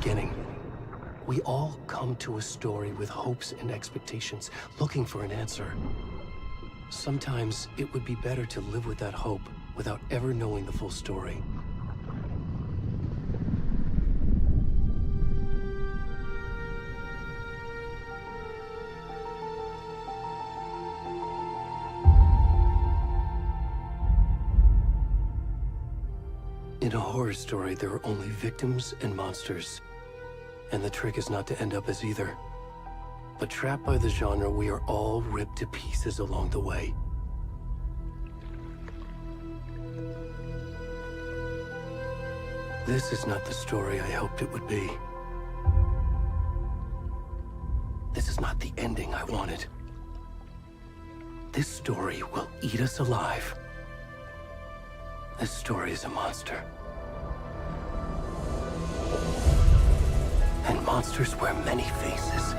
beginning. We all come to a story with hopes and expectations, looking for an answer. Sometimes it would be better to live with that hope without ever knowing the full story. In a horror story, there are only victims and monsters. And the trick is not to end up as either. But trapped by the genre, we are all ripped to pieces along the way. This is not the story I hoped it would be. This is not the ending I wanted. This story will eat us alive. This story is a monster. And monsters wear many faces.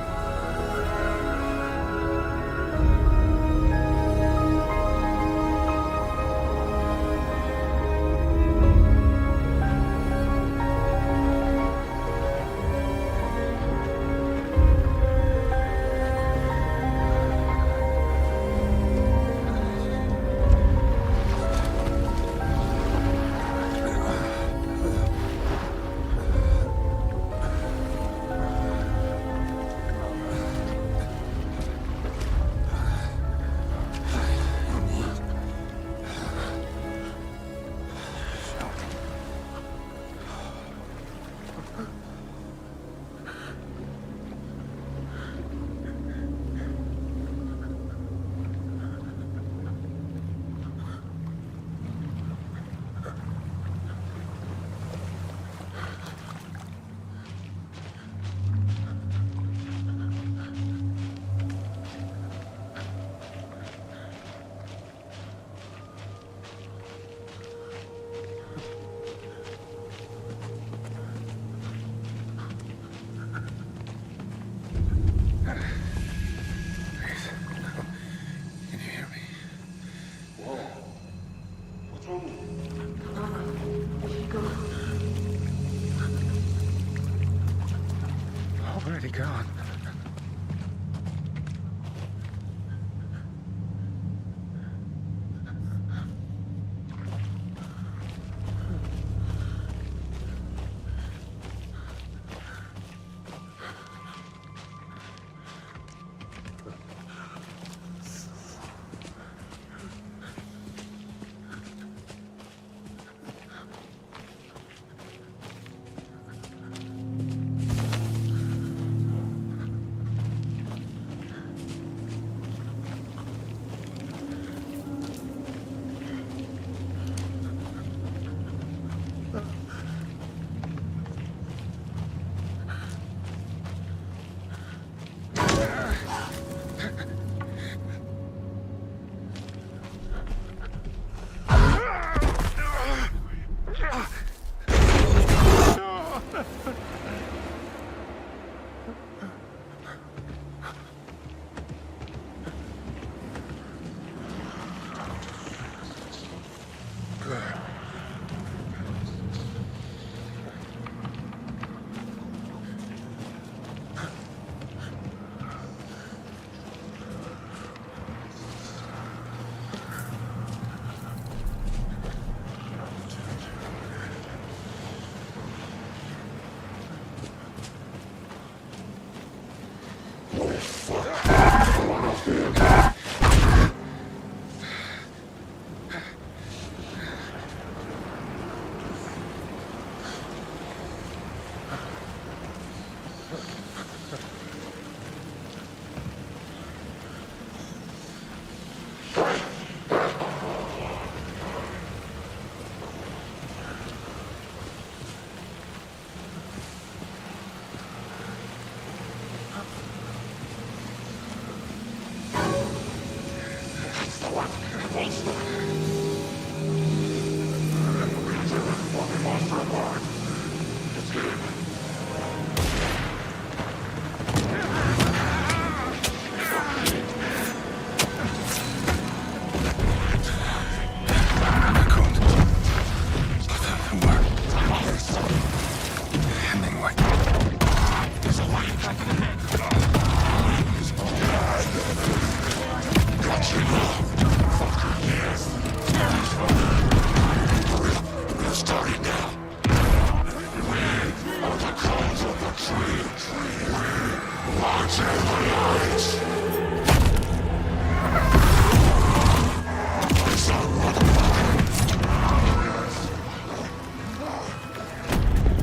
Already gone.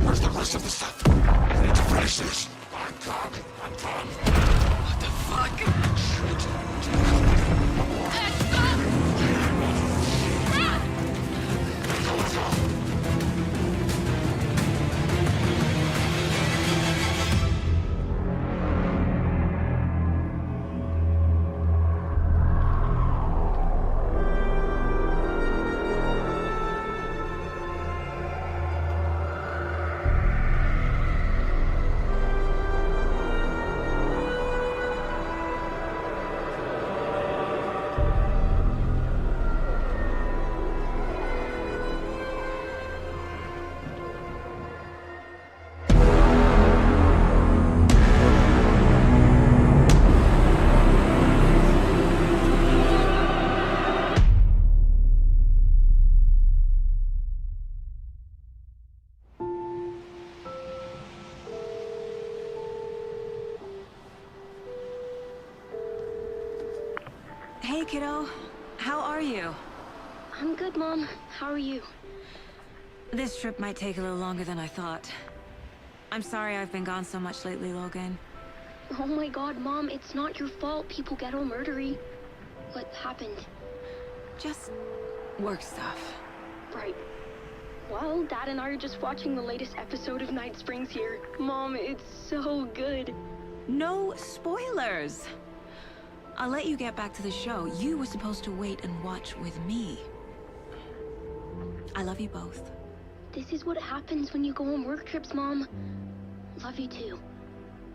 Where's the rest of the stuff? I need to finish this. I'm done. What the fuck? Hey, kiddo. How are you? I'm good, Mom. How are you? This trip might take a little longer than I thought. I'm sorry I've been gone so much lately, Logan. Oh my god, Mom, it's not your fault people get all murdery. What happened? Just work stuff. Right. Well, Dad and I are just watching the latest episode of Night Springs here. Mom, it's so good. No spoilers! I'll let you get back to the show. You were supposed to wait and watch with me. I love you both. This is what happens when you go on work trips, Mom. Love you too.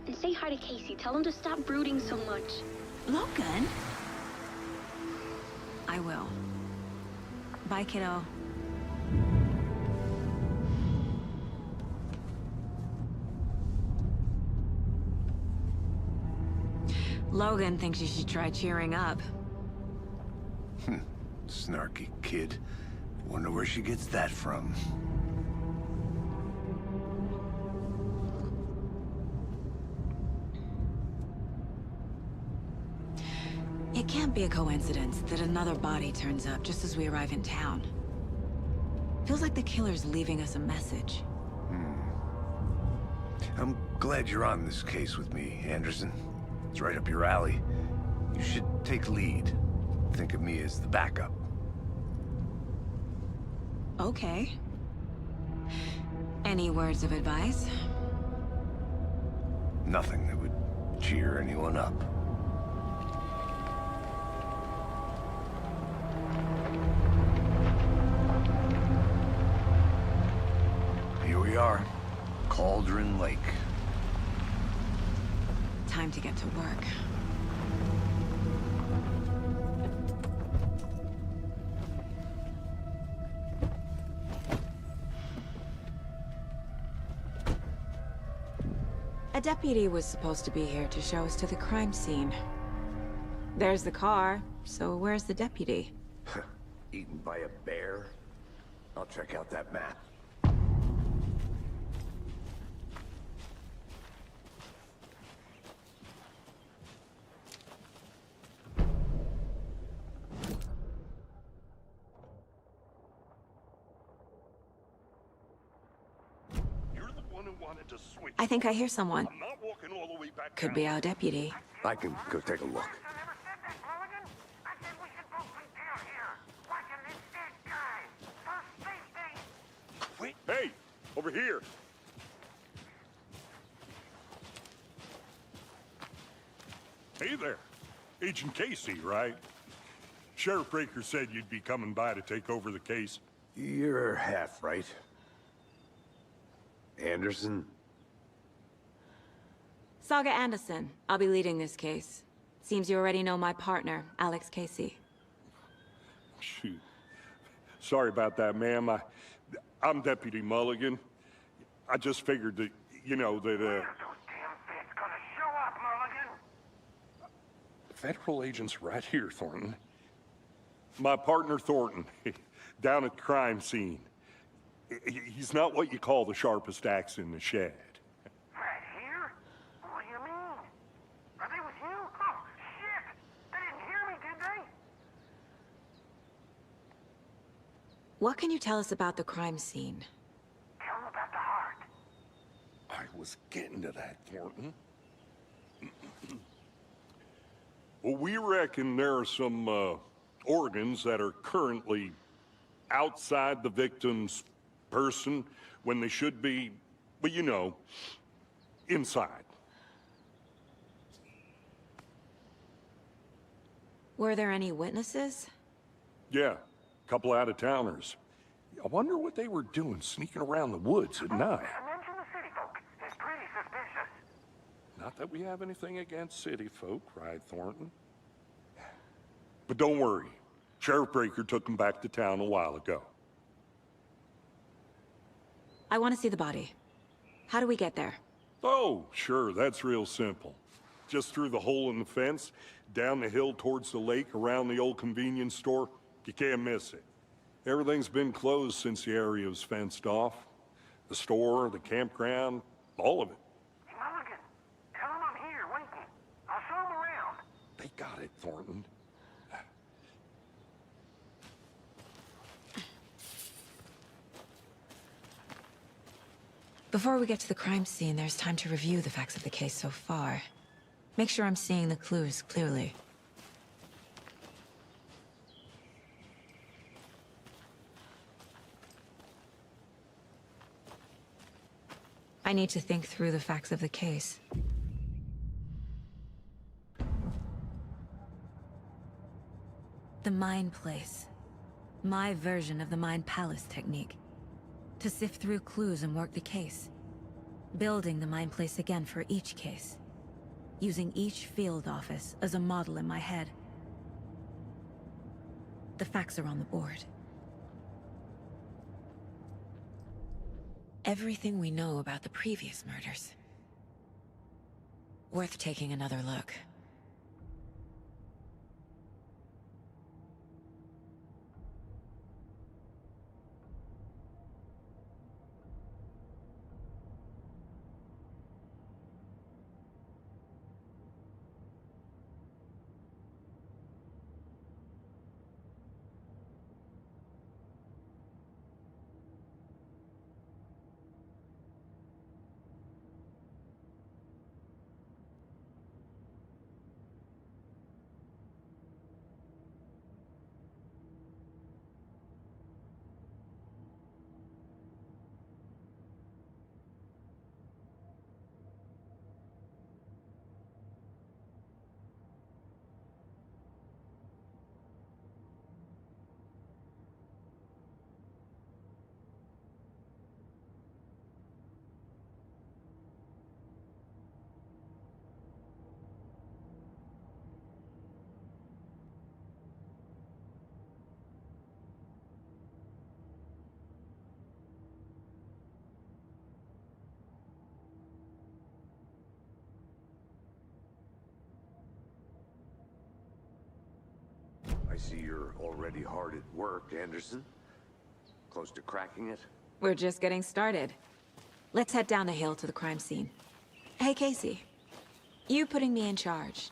And say hi to Casey. Tell him to stop brooding so much. Logan? I will. Bye, kiddo. Logan thinks you should try cheering up. Snarky kid. Wonder where she gets that from. It can't be a coincidence that another body turns up just as we arrive in town. Feels like the killer's leaving us a message. I'm glad you're on this case with me, Anderson. It's right up your alley. You should take lead. Think of me as the backup. Okay. Any words of advice? Nothing that would cheer anyone up. Here we are. Cauldron Lake. Time to get to work. A deputy was supposed to be here to show us to the crime scene. There's the car, so where's the deputy? Eaten by a bear? I'll check out that map. I think I hear someone. I'm not walking all the way back Could down. be our deputy. I can go take a look. Wait. Hey, over here. Hey there. Agent Casey, right? Sheriff Breaker said you'd be coming by to take over the case. You're half right. Anderson? Saga Anderson. I'll be leading this case. Seems you already know my partner, Alex Casey. Shoot. Sorry about that, ma'am. I'm Deputy Mulligan. I just figured that, you know, that, Where's those damn feds gonna Federal agents right here, Thornton. My partner, Thornton, down at the crime scene. He's not what you call the sharpest axe in the shed. Right here? What do you mean? Are they with you? Oh, shit! They didn't hear me, did they? What can you tell us about the crime scene? Tell them about the heart. I was getting to that, Thornton. Well, we reckon there are some organs that are currently outside the victim's person when they should be, well, you know, inside. Were there any witnesses? Yeah, a couple out-of-towners. I wonder what they were doing sneaking around the woods at night. Mention the city folk. It's pretty suspicious. Not that we have anything against city folk, right, Thornton? But don't worry. Sheriff Breaker took them back to town a while ago. I want to see the body. How do we get there? Oh, sure, that's real simple. Just through the hole in the fence, down the hill towards the lake, around the old convenience store. You can't miss it. Everything's been closed since the area was fenced off. The store, the campground, all of it. Mulligan, tell them I'm here waiting. I'll show them around. They got it, Thornton. Before we get to the crime scene, there's time to review the facts of the case so far. Make sure I'm seeing the clues clearly. I need to think through the facts of the case. The Mind Place. My version of the Mind Palace technique. To sift through clues and work the case. Building the Mind Place again for each case. Using each field office as a model in my head. The facts are on the board. Everything we know about the previous murders. Worth taking another look. I see you're already hard at work, Anderson. Close to cracking it? We're just getting started. Let's head down the hill to the crime scene. Hey, Casey. You putting me in charge.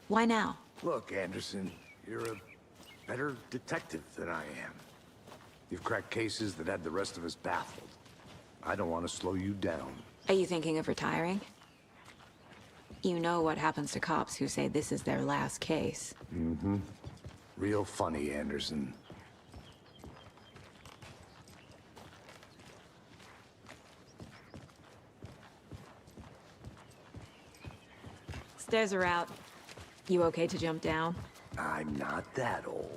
Why now? Look, Anderson, you're a better detective than I am. You've cracked cases that had the rest of us baffled. I don't want to slow you down. Are you thinking of retiring? You know what happens to cops who say this is their last case. Mm-hmm. Real funny, Anderson. Stairs are out. You okay to jump down? I'm not that old.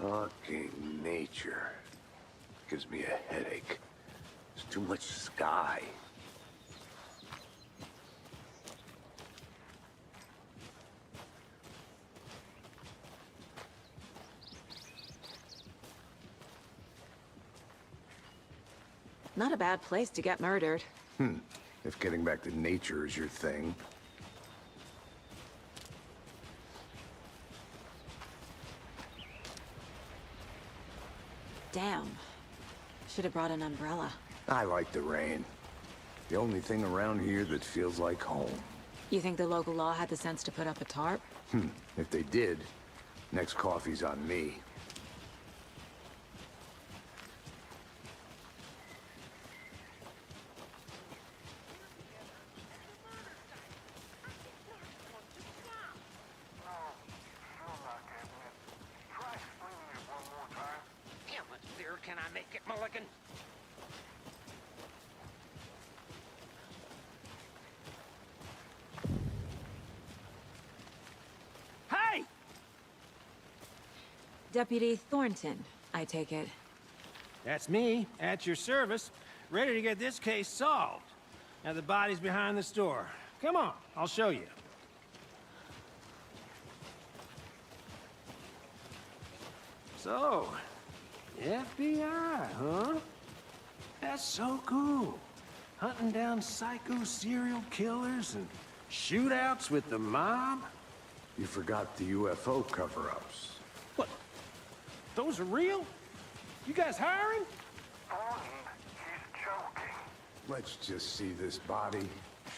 Fucking nature. Gives me a headache. There's too much sky. Not a bad place to get murdered. If getting back to nature is your thing. Damn. Should have brought an umbrella. I like the rain. The only thing around here that feels like home. You think the local law had the sense to put up a tarp? If they did, next coffee's on me. How much clearer can I make it, Mulligan? Hey! Deputy Thornton, I take it. That's me, at your service, ready to get this case solved. Now the body's behind the store. Come on, I'll show you. So, FBI, huh? That's so cool. Hunting down psycho serial killers and shootouts with the mob? You forgot the UFO cover-ups. What? Those are real? You guys hiring? Thornton, he's joking. Let's just see this body,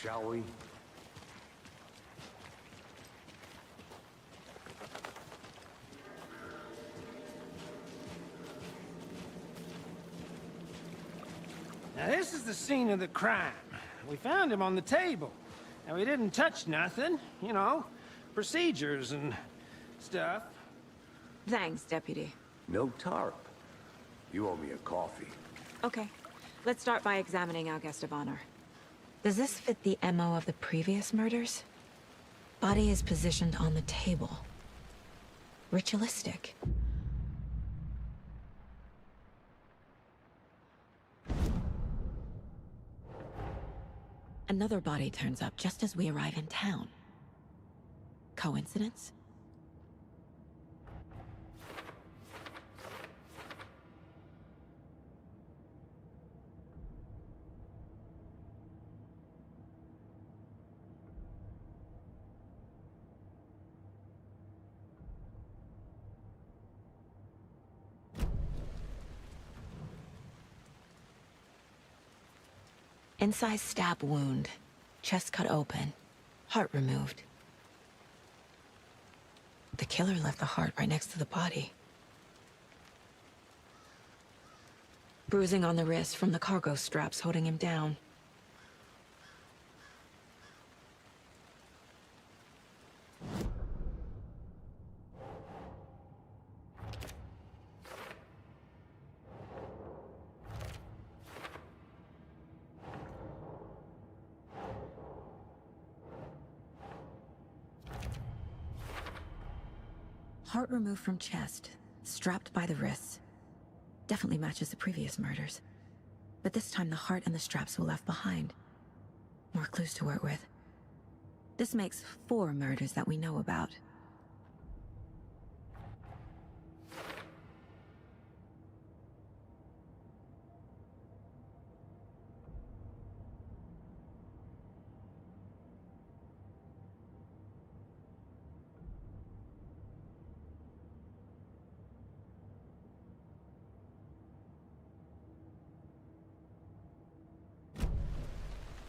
shall we? Now this is the scene of the crime. We found him on the table. And we didn't touch nothing, you know, procedures and stuff. Thanks, Deputy. No tarp. You owe me a coffee. Okay, let's start by examining our guest of honor. Does this fit the MO of the previous murders? Body is positioned on the table. Ritualistic. Another body turns up just as we arrive in town. Coincidence? Incised stab wound, chest cut open, heart removed. The killer left the heart right next to the body. Bruising on the wrist from the cargo straps holding him down. Heart removed from chest, strapped by the wrists. Definitely matches the previous murders. But this time the heart and the straps were left behind. More clues to work with. This makes 4 murders that we know about.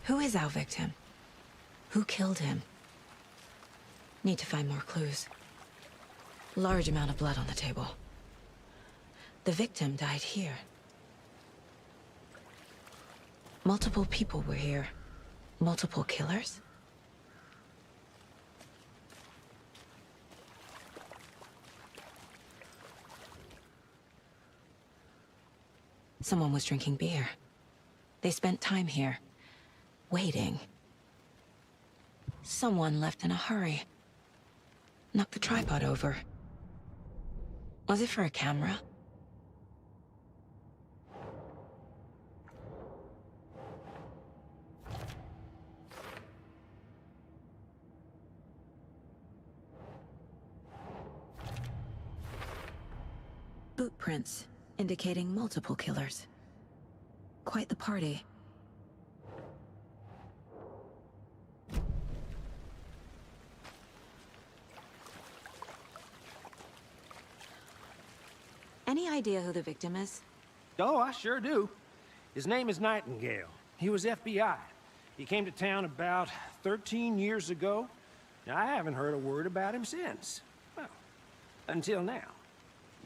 Who is our victim? Who killed him? Need to find more clues. Large amount of blood on the table. The victim died here. Multiple people were here. Multiple killers? Someone was drinking beer. They spent time here. Waiting. Someone left in a hurry. Knocked the tripod over. Was it for a camera? Boot prints, indicating multiple killers. Quite the party. Any idea who the victim is? Oh, I sure do. His name is Nightingale. He was FBI. He came to town about 13 years ago. Now, I haven't heard a word about him since. Well, until now.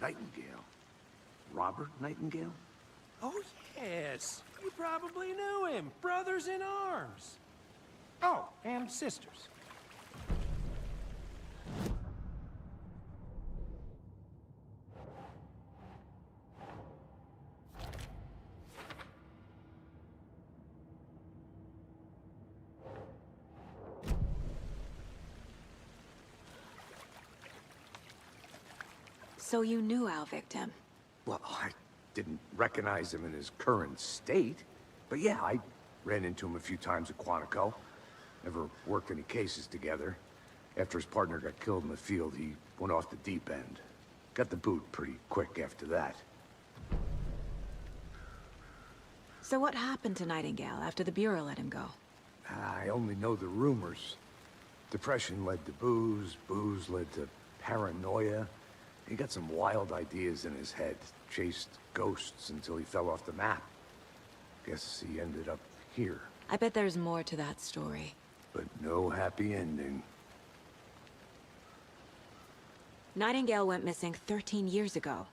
Nightingale? Robert Nightingale? Oh, yes. You probably knew him. Brothers in arms. Oh, and sisters. So you knew our victim? Well, I didn't recognize him in his current state. But yeah, I ran into him a few times at Quantico. Never worked any cases together. After his partner got killed in the field, he went off the deep end. Got the boot pretty quick after that. So what happened to Nightingale after the Bureau let him go? I only know the rumors. Depression led to booze, booze led to paranoia. He got some wild ideas in his head, chased ghosts until he fell off the map. Guess he ended up here, I bet there's more to that story. but no happy ending. Nightingale went missing 13 years ago,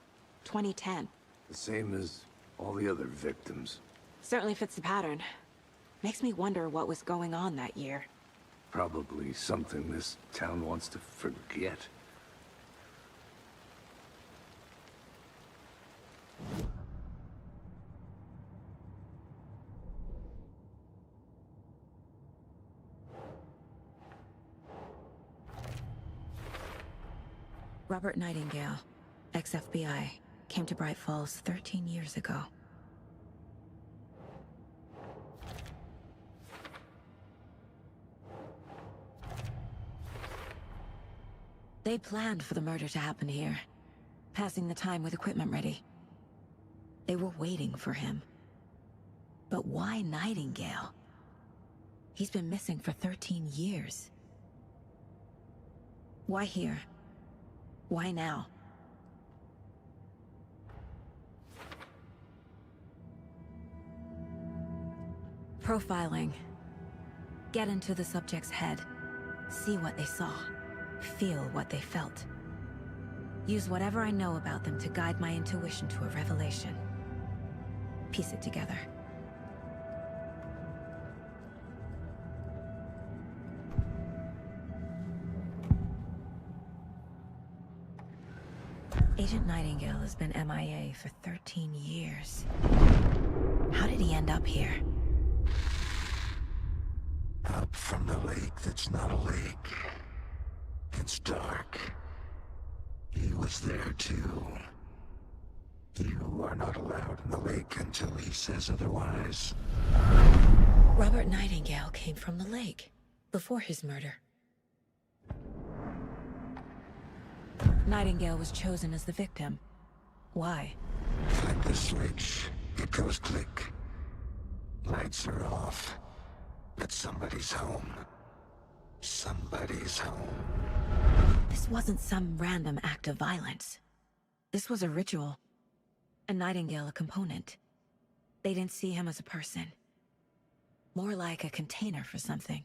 2010. The same as all the other victims. Certainly fits the pattern. Makes me wonder what was going on that year. Probably something this town wants to forget. Robert Nightingale, ex-FBI, came to Bright Falls 13 years ago. They planned for the murder to happen here, passing the time with equipment ready. They were waiting for him. But why Nightingale? He's been missing for 13 years. Why here? Why now? Profiling. Get into the subject's head. See what they saw. Feel what they felt. Use whatever I know about them to guide my intuition to a revelation. Piece it together. Agent Nightingale has been MIA for 13 years. How did he end up here? Up from the lake that's not a lake. It's dark. He was there too. You are not allowed in the lake until he says otherwise. Robert Nightingale came from the lake, before his murder. Nightingale was chosen as the victim. Why? Flip the switch. It goes click. Lights are off. But somebody's home. Somebody's home. This wasn't some random act of violence. This was a ritual. And Nightingale a component. They didn't see him as a person. More like a container for something.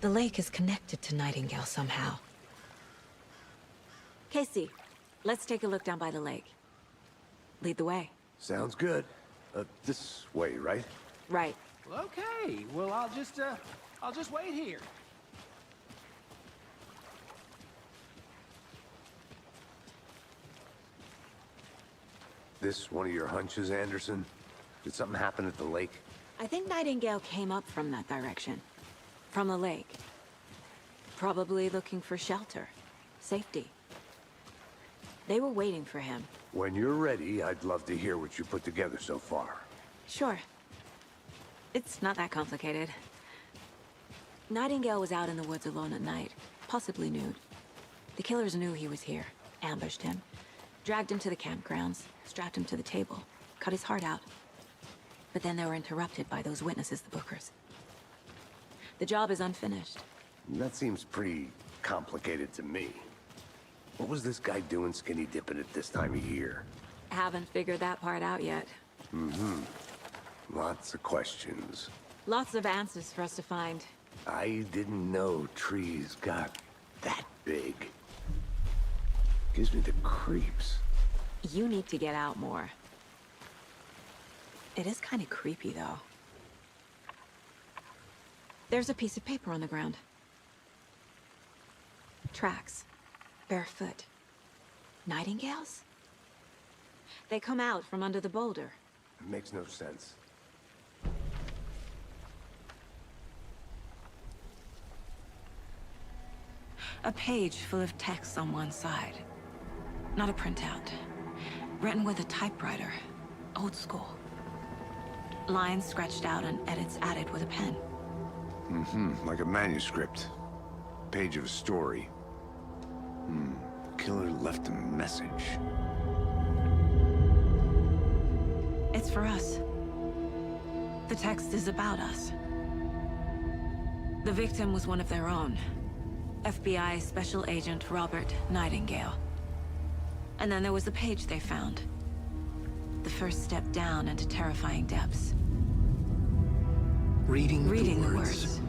The lake is connected to Nightingale somehow. Casey, let's take a look down by the lake. Lead the way. Sounds good. This way, right? Right. Well, okay. Well, I'll just wait here. This one of your hunches, Anderson? Did something happen at the lake? I think Nightingale came up from that direction. From the lake. Probably looking for shelter. Safety. They were waiting for him. When you're ready, I'd love to hear what you put together so far. Sure. It's not that complicated. Nightingale was out in the woods alone at night, possibly nude. The killers knew he was here, ambushed him, dragged him to the campgrounds, strapped him to the table, cut his heart out. But then they were interrupted by those witnesses, the Bookers. The job is unfinished. That seems pretty complicated to me. What was this guy doing skinny dipping at this time of year? Haven't figured that part out yet. Lots of questions. Lots of answers for us to find. I didn't know trees got that big. Gives me the creeps. You need to get out more. It is kind of creepy, though. There's a piece of paper on the ground. Tracks. Barefoot. Nightingales? They come out from under the boulder. It makes no sense. A page full of text on one side. Not a printout. Written with a typewriter. Old school. Lines scratched out and edits added with a pen. Like a manuscript. Page of a story. Killer left a message. It's for us. The text is about us. The victim was one of their own. FBI Special Agent Robert Nightingale. And then there was the page they found. The first step down into terrifying depths. Reading the the words.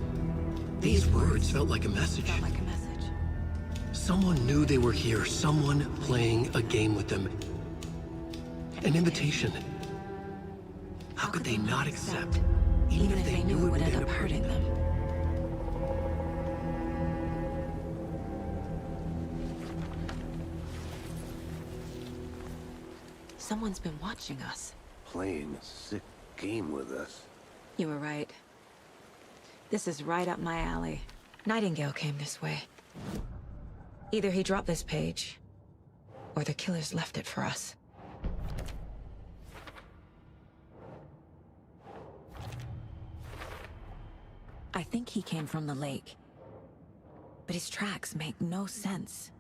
These words felt like a message. Felt like a message. Someone knew they were here, someone playing a game with them. An invitation. How could they not accept, Even if they knew it would end up hurting them. Someone's been watching us. Playing a sick game with us. You were right. This is right up my alley. Nightingale came this way. Either he dropped this page, or the killers left it for us. I think he came from the lake. But his tracks make no sense.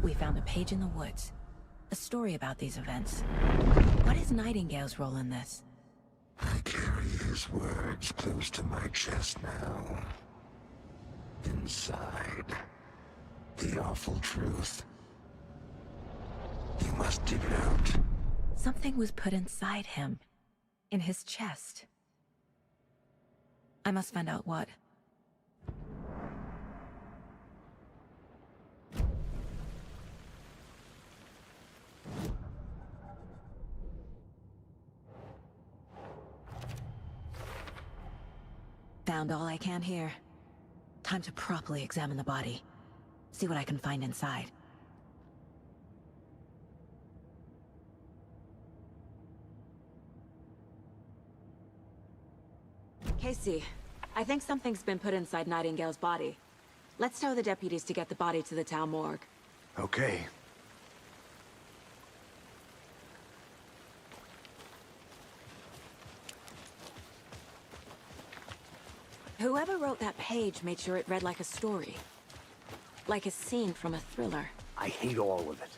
We found a page in the woods. A story about these events. What is Nightingale's role in this? I carry his words close to my chest now. Inside, the awful truth. You must dig it out. Something was put inside him. In his chest. I must find out what. Found all I can here. Time to properly examine the body. See what I can find inside. Casey, I think something's been put inside Nightingale's body. Let's tell the deputies to get the body to the town morgue. Okay. Whoever wrote that page made sure it read like a story. Like a scene from a thriller. I hate all of it.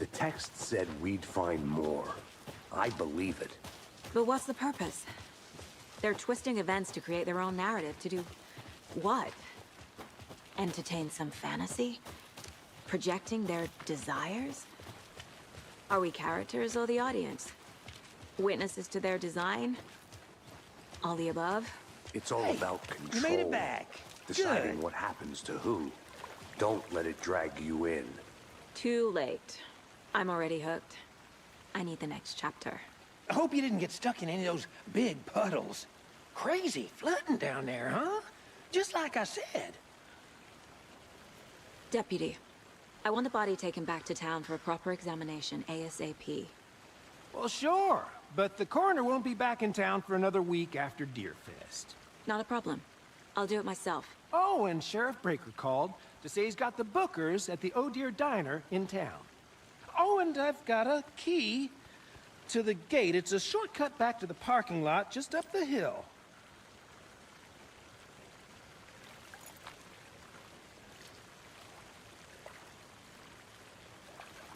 The text said we'd find more. I believe it. But what's the purpose? They're twisting events to create their own narrative. To do what? Entertain some fantasy? Projecting their desires? Are we characters or the audience? Witnesses to their design? All the above? It's all about control. You made it back. Deciding Good. what happens to who. Don't let it drag you in. Too late. I'm already hooked. I need the next chapter. I hope you didn't get stuck in any of those big puddles. Crazy flooding down there, huh? Just like I said. Deputy, I want the body taken back to town for a proper examination, ASAP. Well, sure. But the coroner won't be back in town for another week after Deerfest. Not a problem. I'll do it myself. Oh, and Sheriff Breaker called to say he's got the Bookers at the Oh Dear Diner in town. Oh, and I've got a key to the gate. It's a shortcut back to the parking lot just up the hill.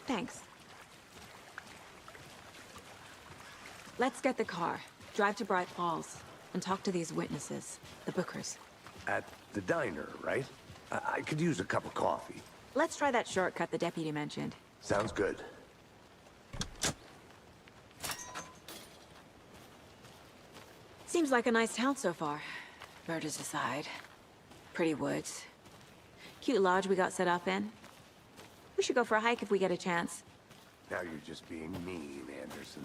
Thanks. Let's get the car, drive to Bright Falls, and talk to these witnesses, the Bookers. At the diner, right? I could use a cup of coffee. Let's try that shortcut the deputy mentioned. Sounds good. Seems like a nice town so far. Murders aside. Pretty woods. Cute lodge we got set up in. We should go for a hike if we get a chance. Now you're just being mean, Anderson.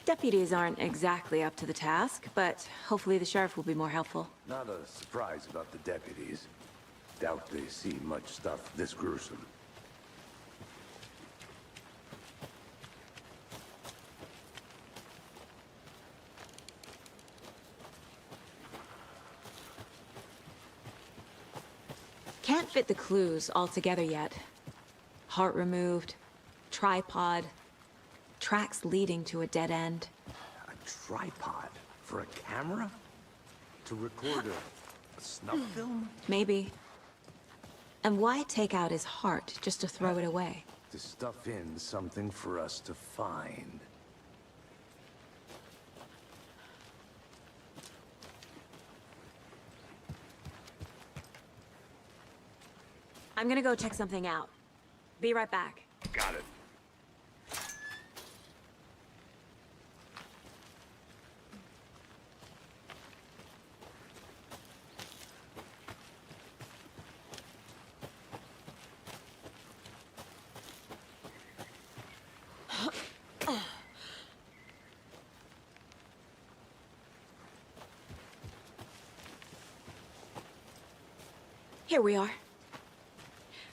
Deputies aren't exactly up to the task, but hopefully the sheriff will be more helpful. Not a surprise about the deputies. Doubt they see much stuff this gruesome. Can't fit the clues all together yet. Heart removed, tripod, tracks leading to a dead end. A tripod? For a camera? To record a snuff film? Maybe. And why take out his heart just to throw it away? To stuff in something for us to find. I'm gonna go check something out. Be right back. Got it. Here we are.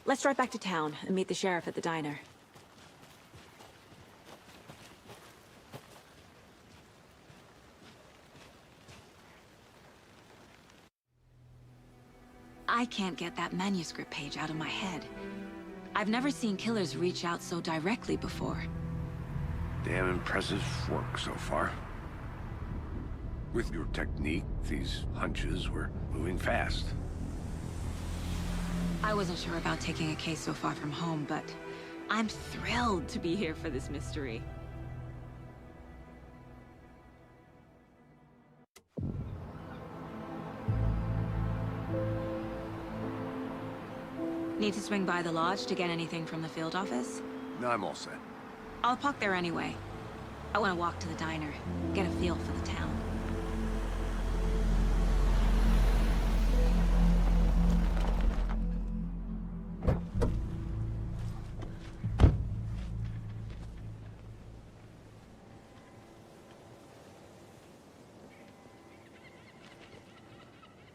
Let's drive back to town and meet the sheriff at the diner. I can't get that manuscript page out of my head. I've never seen killers reach out so directly before. Damn impressive work so far. With your technique, these hunches were moving fast. I wasn't sure about taking a case so far from home, but I'm thrilled to be here for this mystery. Need to swing by the lodge to get anything from the field office? No, I'm all set. I'll park there anyway. I want to walk to the diner, get a feel for the town.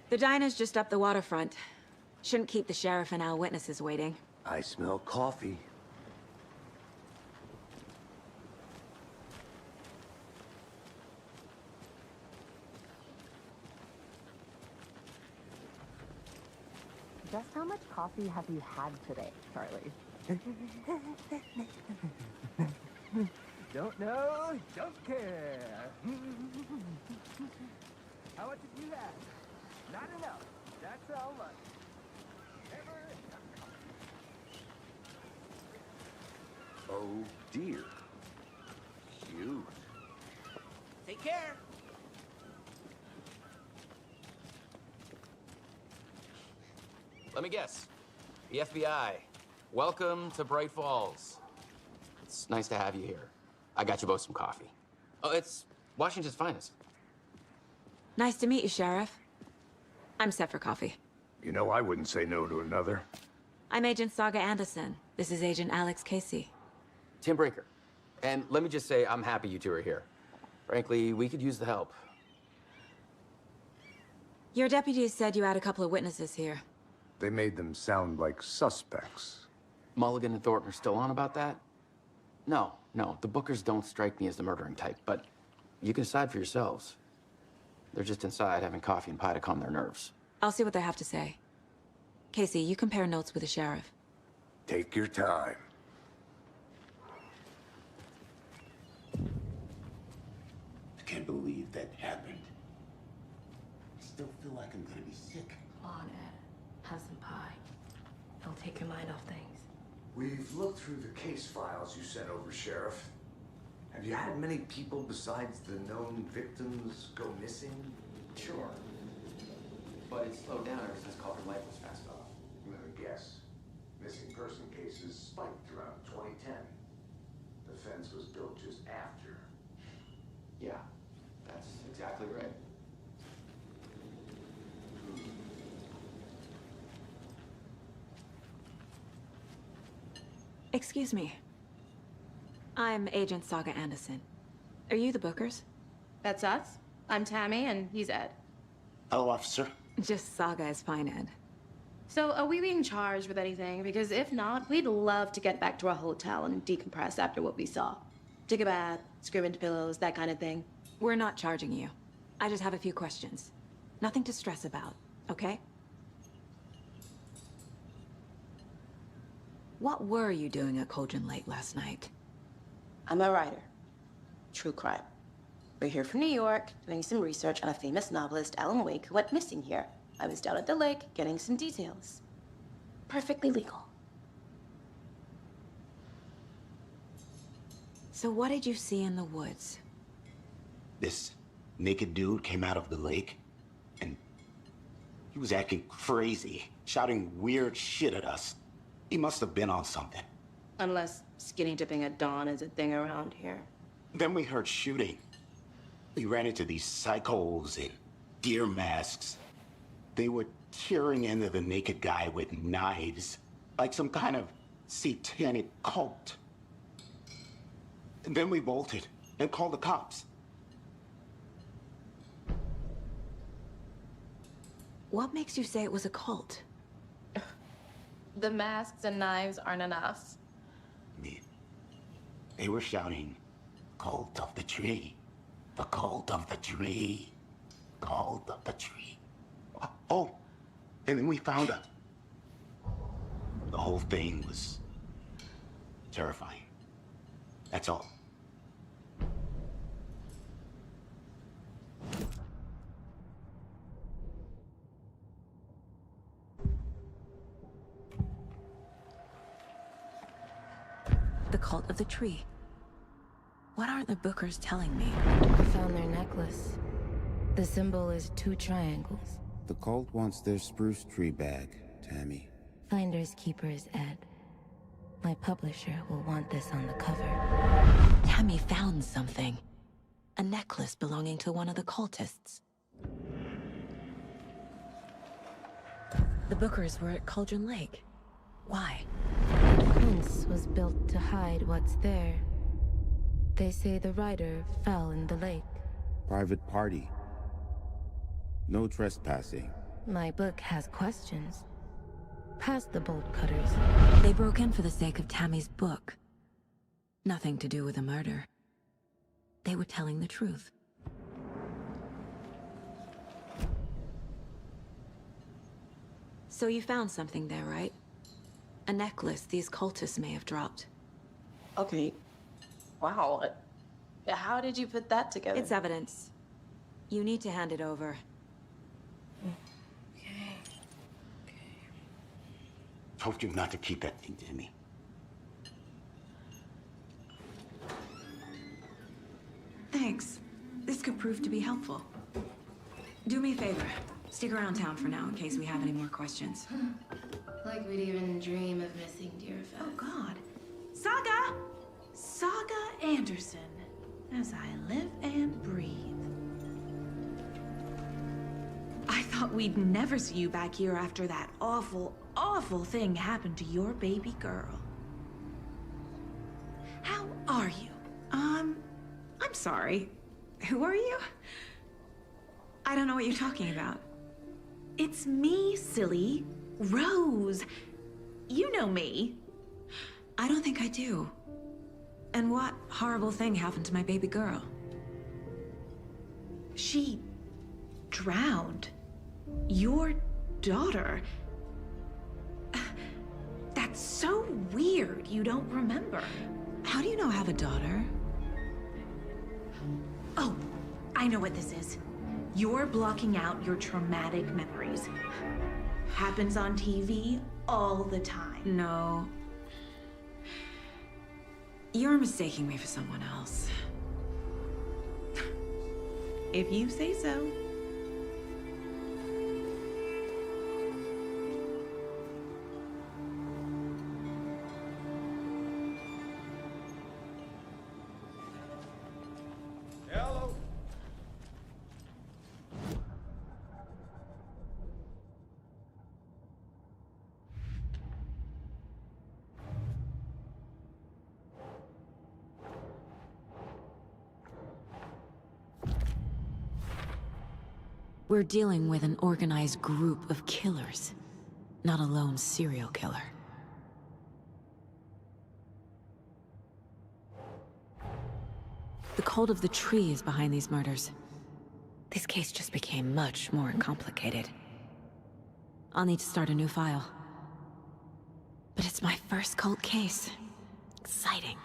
The diner's just up the waterfront. Shouldn't keep the sheriff and our witnesses waiting. I smell coffee. Just how much coffee have you had today, Charlie? Don't know, don't care. How much did you have? Not enough. That's how much. Oh, dear. Cute. Take care. Let me guess. The FBI. Welcome to Bright Falls. It's nice to have you here. I got you both some coffee. Oh, it's Washington's finest. Nice to meet you, Sheriff. I'm set for coffee. You know, I wouldn't say no to another. I'm Agent Saga Anderson. This is Agent Alex Casey. Tim Breaker. And let me just say, I'm happy you two are here. Frankly, we could use the help. Your deputies said you had a couple of witnesses here. They made them sound like suspects. Mulligan and Thornton are still on about that? No, the Bookers don't strike me as the murdering type, but you can decide for yourselves. They're just inside having coffee and pie to calm their nerves. I'll see what they have to say. Casey, you compare notes with the sheriff. Take your time. I can't believe that happened. I still feel like I'm gonna be sick. Come on, Ed. Have some pie. It'll take your mind off things. We've looked through the case files you sent over, Sheriff. Have you had many people besides the known victims go missing? Sure. But it's slowed down ever since Coffin Life was passed off. Let me guess. Missing person cases spiked around 2010. The fence was built just after. Yeah, that's exactly right. Excuse me. I'm Agent Saga Anderson. Are you the Bookers? That's us. I'm Tammy, and he's Ed. Hello, officer. Just Saga is fine, Ed. So, are we being charged with anything? Because if not, we'd love to get back to our hotel and decompress after what we saw. Take a bath, scream into pillows, that kind of thing. We're not charging you. I just have a few questions. Nothing to stress about, okay? What were you doing at Cauldron Lake last night? I'm a writer. True crime. We're here from New York, doing some research on a famous novelist, Alan Wake, who went missing here. I was down at the lake, getting some details. Perfectly legal. So what did you see in the woods? This naked dude came out of the lake, and he was acting crazy, shouting weird shit at us. He must have been on something. Unless skinny dipping at dawn is a thing around here. Then we heard shooting. We ran into these psychos in deer masks. They were tearing into the naked guy with knives, like some kind of satanic cult. And then we bolted and called the cops. What makes you say it was a cult? The masks and knives aren't enough. They were shouting, "Cult of the tree, the cult of the tree, cult of the tree." Oh, and then we found out. The whole thing was terrifying. That's all. The cult of the tree. What are the Bookers telling me? I found their necklace. The symbol is 2 triangles. The cult wants their spruce tree back, Tammy. Finders keepers, Ed. My publisher will want this on the cover. Tammy found something. A necklace belonging to one of the cultists. The Bookers were at Cauldron Lake. Why? The fence was built to hide what's there. They say the writer fell in the lake. Private party. No trespassing. My book has questions. Past the bolt cutters. They broke in for the sake of Tammy's book. Nothing to do with the murder. They were telling the truth. So you found something there, right? A necklace these cultists may have dropped. Okay. Wow. How did you put that together? It's evidence. You need to hand it over. Told you not to keep that thing to me. Thanks. This could prove to be helpful. Do me a favor. Stick around town for now in case we have any more questions. Like we'd even dream of missing Deerfest. Oh, God. Saga! Saga Anderson. As I live and breathe. I thought we'd never see you back here after that awful, awful thing happened to your baby girl. How are you? I'm sorry. Who are you? I don't know what you're talking about. It's me, silly. Rose. You know me. I don't think I do. And what horrible thing happened to my baby girl? She drowned. Your daughter. That's so weird you don't remember. How do you know I have a daughter? Oh, I know what this is. You're blocking out your traumatic memories. Happens on TV all the time. No. You're mistaking me for someone else. If you say so. Hello. We're dealing with an organized group of killers, not a lone serial killer. The cult of the tree is behind these murders. This case just became much more complicated. I'll need to start a new file. But it's my first cult case. Exciting.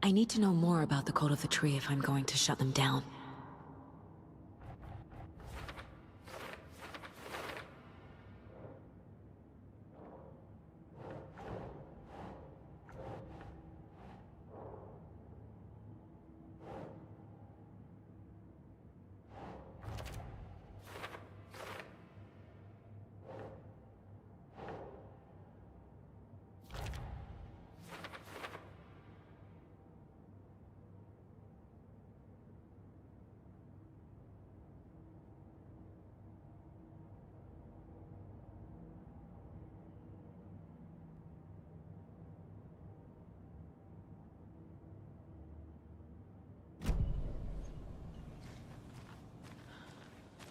I need to know more about the cult of the tree if I'm going to shut them down.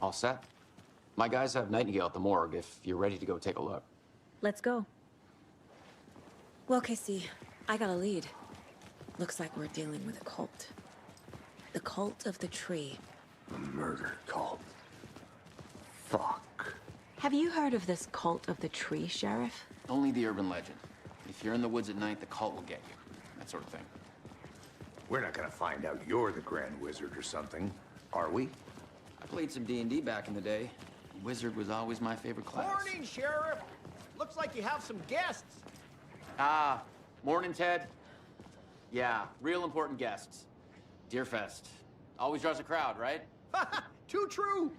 All set? My guys have Nightingale at the morgue if you're ready to go take a look. Let's go. Well, Casey, I got a lead. Looks like we're dealing with a cult. The cult of the tree. A murder cult. Fuck. Have you heard of this cult of the tree, Sheriff? Only the urban legend. If you're in the woods at night, the cult will get you. That sort of thing. We're not gonna find out you're the Grand Wizard or something, are we? I played some D&D back in the day. Wizard was always my favorite class. Morning, Sheriff. Looks like you have some guests. Ah, morning, Ted. Yeah, real important guests. Deerfest. Always draws a crowd, right? Too true.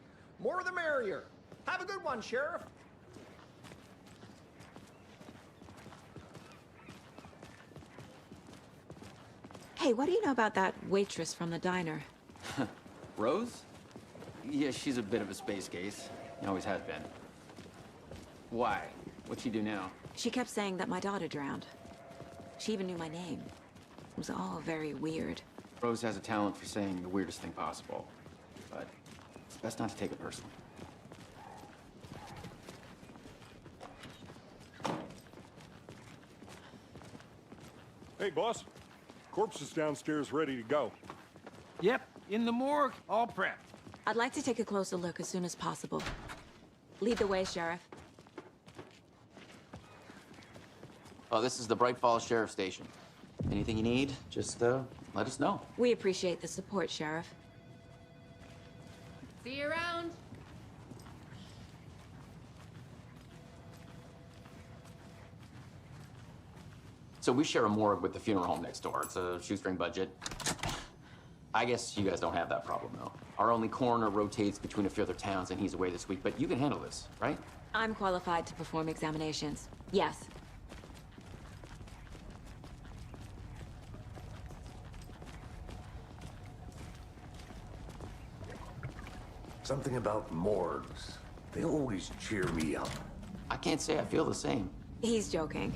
More the merrier. Have a good one, Sheriff. Hey, what do you know about that waitress from the diner? Rose? Yeah, she's a bit of a space case. Always has been. Why? What'd she do now? She kept saying that my daughter drowned. She even knew my name. It was all very weird. Rose has a talent for saying the weirdest thing possible. But it's best not to take it personally. Hey, boss. Corpse is downstairs ready to go. Yep, in the morgue, all prepped. I'd like to take a closer look as soon as possible. Lead the way, Sheriff. Oh, this is the Bright Falls Sheriff Station. Anything you need, just let us know. We appreciate the support, Sheriff. See you around. So we share a morgue with the funeral home next door. It's a shoestring budget. I guess you guys don't have that problem, though. Our only coroner rotates between a few other towns, and he's away this week. But you can handle this, right? I'm qualified to perform examinations. Yes. Something about morgues. They always cheer me up. I can't say I feel the same. He's joking.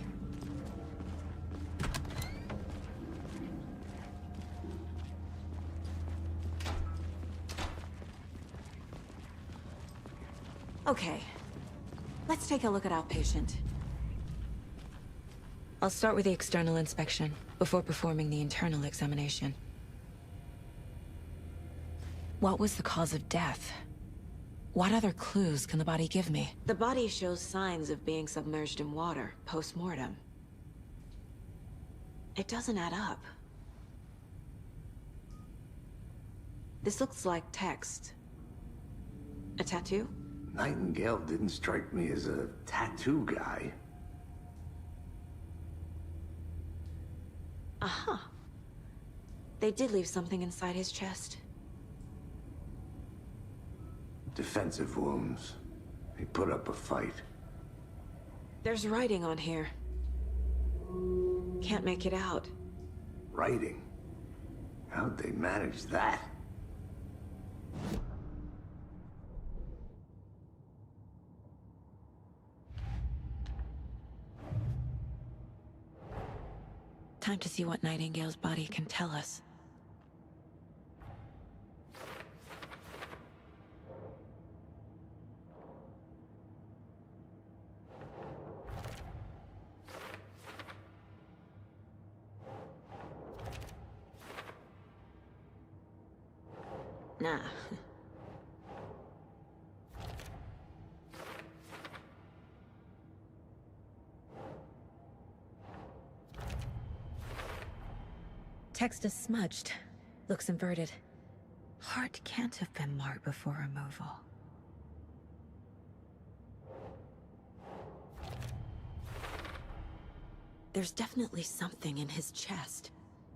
Okay. Let's take a look at our patient. I'll start with the external inspection before performing the internal examination. What was the cause of death? What other clues can the body give me? The body shows signs of being submerged in water post-mortem. It doesn't add up. This looks like text. A tattoo? Nightingale didn't strike me as a tattoo guy. Uh-huh. They did leave something inside his chest. Defensive wounds. He put up a fight. There's writing on here. Can't make it out. Writing? How'd they manage that? Time to see what Nightingale's body can tell us. Nah. Text is smudged. Looks inverted. Heart can't have been marked before removal. There's definitely something in his chest.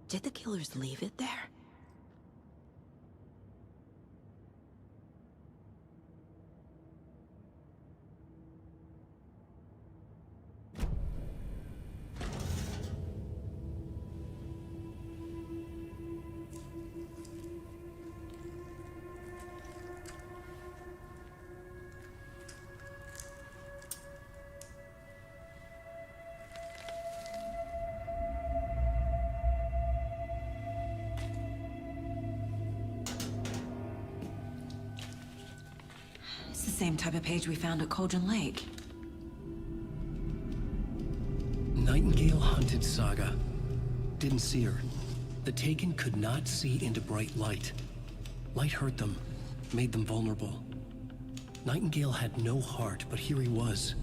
Did the killers leave it there? Same type of page we found at Cauldron Lake. Nightingale hunted Saga. Didn't see her. The Taken could not see into bright light. Light hurt them, made them vulnerable. Nightingale had no heart, but here he was,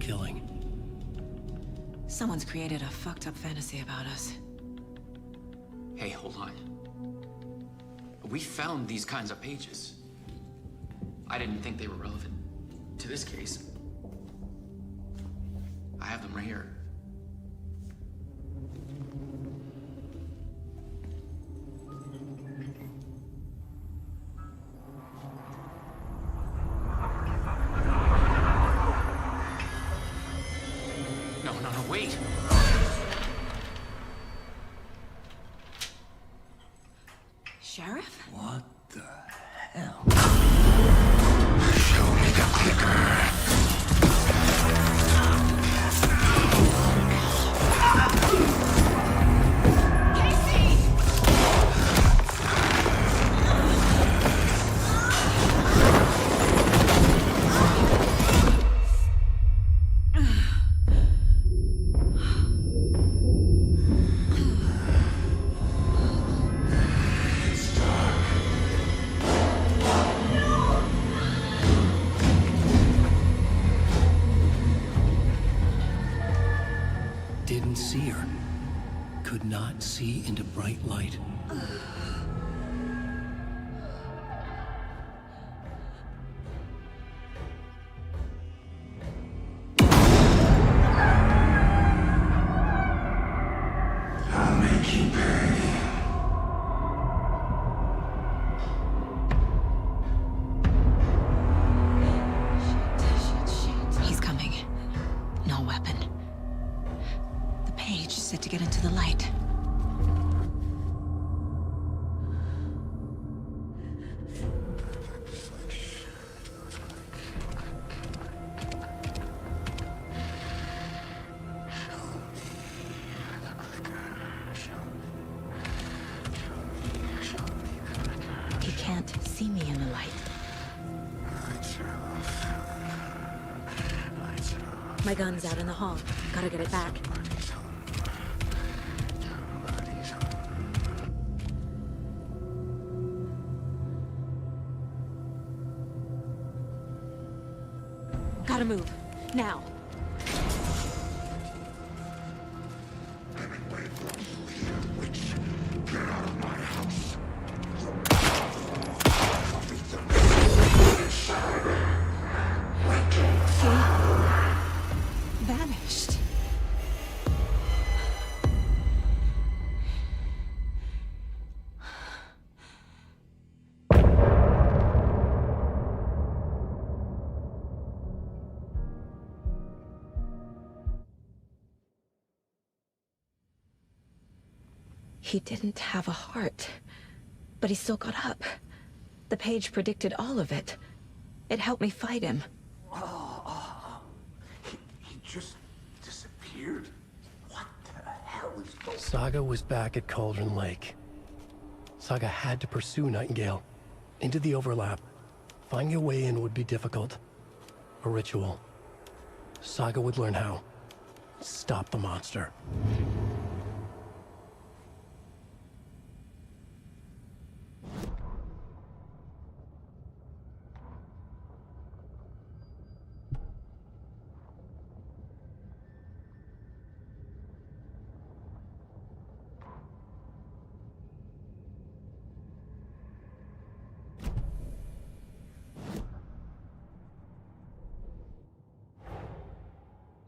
killing. Someone's created a fucked up fantasy about us. Hey, hold on. We found these kinds of pages. I didn't think they were relevant to this case. I have them right here. No, wait! Sheriff? What the hell? Show me the clicker. Didn't see her. Could not see into bright light. to get into the light. He can't see me in the light. My gun's out in the hall. Gotta get it back. Gotta move. Now. Vanished. He didn't have a heart, but he still got up. The page predicted all of it. It helped me fight him. He just disappeared? What the hell is going on? Saga was back at Cauldron Lake. Saga had to pursue Nightingale. Into the overlap. Finding a way in would be difficult. A ritual. Saga would learn how. Stop the monster.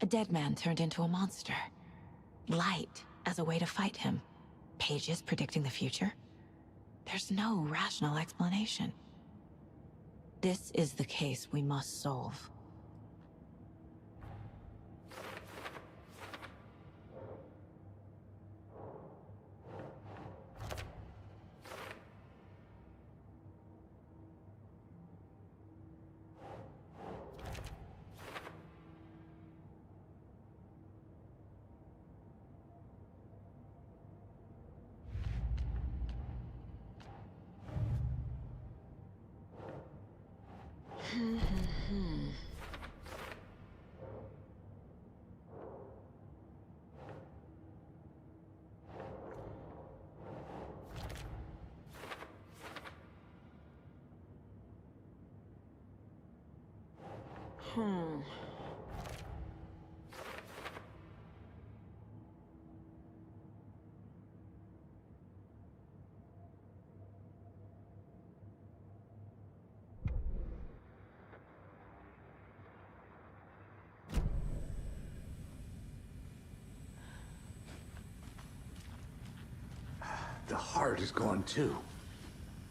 A dead man turned into a monster. Light as a way to fight him. Pages predicting the future. There's no rational explanation. This is the case we must solve. The heart is gone too.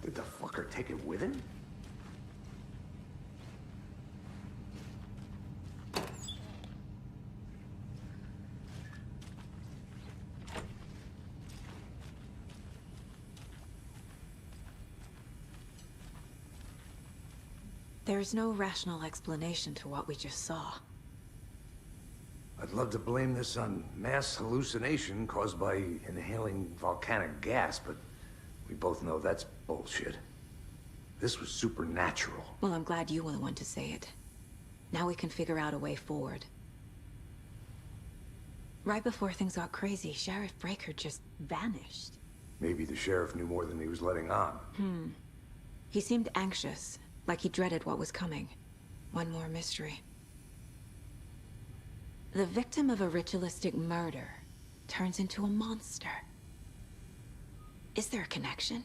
Did the fucker take it with him? There's no rational explanation to what we just saw. I'd love to blame this on mass hallucination caused by inhaling volcanic gas, but we both know that's bullshit. This was supernatural. Well, I'm glad you were the one to say it. Now we can figure out a way forward. Right before things got crazy, Sheriff Breaker just vanished. Maybe the sheriff knew more than he was letting on. He seemed anxious, like he dreaded what was coming. One more mystery. The victim of a ritualistic murder turns into a monster. Is there a connection?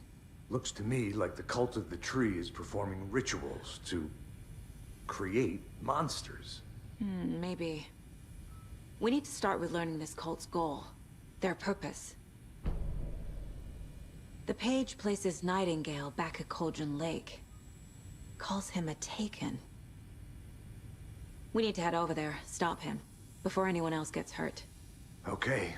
Looks to me like the cult of the tree is performing rituals to create monsters. Maybe. We need to start with learning this cult's goal. Their purpose. The page places Nightingale back at Cauldron Lake. Calls him a Taken. We need to head over there, stop him, before anyone else gets hurt. Okay.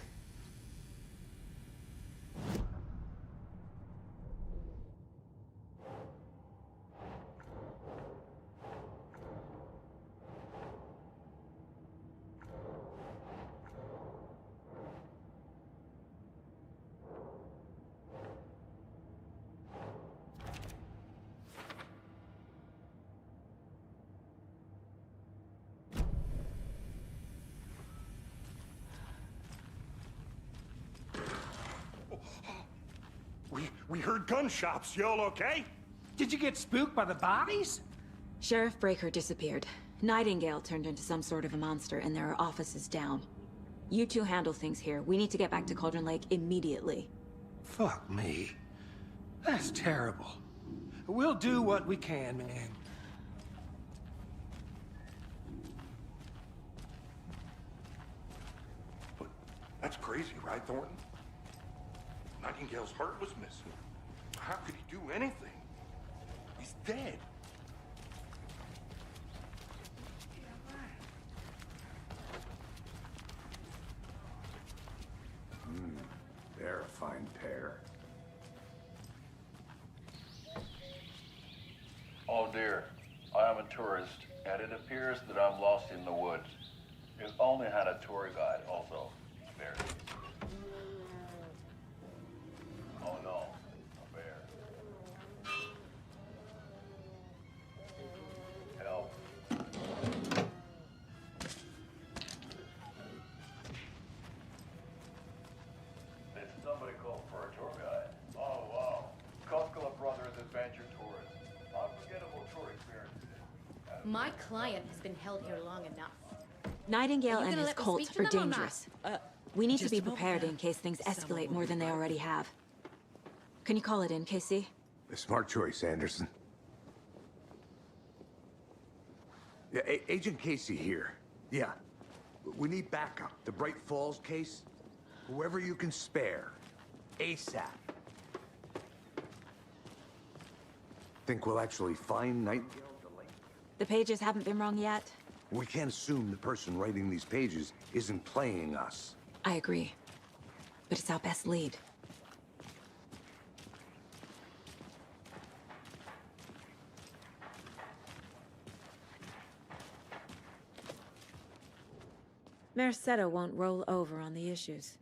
We heard gunshots. Y'all okay? Did you get spooked by the bodies? Sheriff Breaker disappeared. Nightingale turned into some sort of a monster, and there are offices down. You two handle things here. We need to get back to Cauldron Lake immediately. Fuck me. That's terrible. We'll do what we can, man. But that's crazy, right, Thornton? Nightingale's heart was missing. How could he do anything? He's dead. They're a fine pair. Oh dear, I am a tourist, and it appears that I'm lost in the woods. If only had a tour guide also. Bear. Oh no, a bear. Help. Did somebody call for a tour guide? Oh wow. Koskela Brothers Adventure Tours. Unforgettable tour experience. My client has been held here long enough. Nightingale Are you and gonna his let me cult speak to are them or not? dangerous. We need to just be a moment prepared now. in case things escalate more than they already have. Can you call it in, Casey? A smart choice, Anderson. Yeah, Agent Casey here. Yeah. We need backup. The Bright Falls case. Whoever you can spare. ASAP. Think we'll actually find Nightingale? The pages haven't been wrong yet? We can't assume the person writing these pages isn't playing us. I agree. But it's our best lead. Mercado won't roll over on the issues.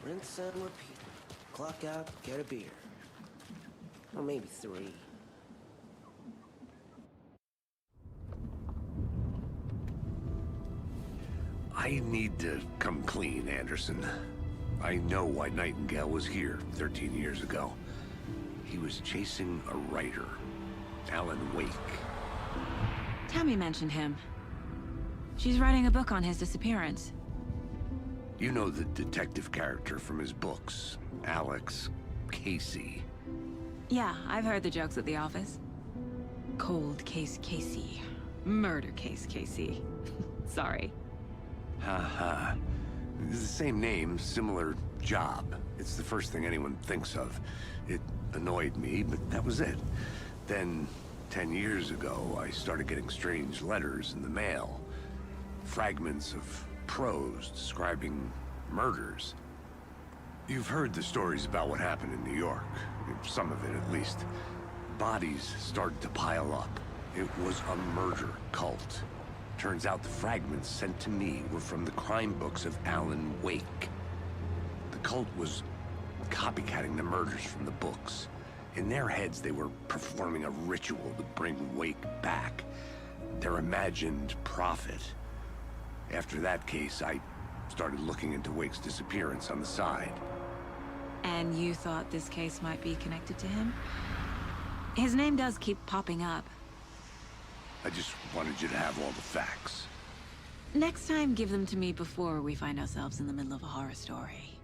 Rinse and repeat. Clock out, get a beer. Or maybe 3. I need to come clean, Anderson. I know why Nightingale was here 13 years ago. He was chasing a writer, Alan Wake. Tammy mentioned him. She's writing a book on his disappearance. You know the detective character from his books, Alex Casey. Yeah, I've heard the jokes at the office. Cold case Casey. Murder case Casey. Sorry. Ha. It's the same name, similar job. It's the first thing anyone thinks of. It annoyed me, but that was it. Then, 10 years ago, I started getting strange letters in the mail. Fragments of prose describing murders. You've heard the stories about what happened in New York. Some of it, at least. Bodies started to pile up. It was a murder cult. Turns out the fragments sent to me were from the crime books of Alan Wake. The cult was copycatting the murders from the books. In their heads, they were performing a ritual to bring Wake back. Their imagined prophet. After that case, I started looking into Wake's disappearance on the side. And you thought this case might be connected to him? His name does keep popping up. I just wanted you to have all the facts. Next time, give them to me before we find ourselves in the middle of a horror story.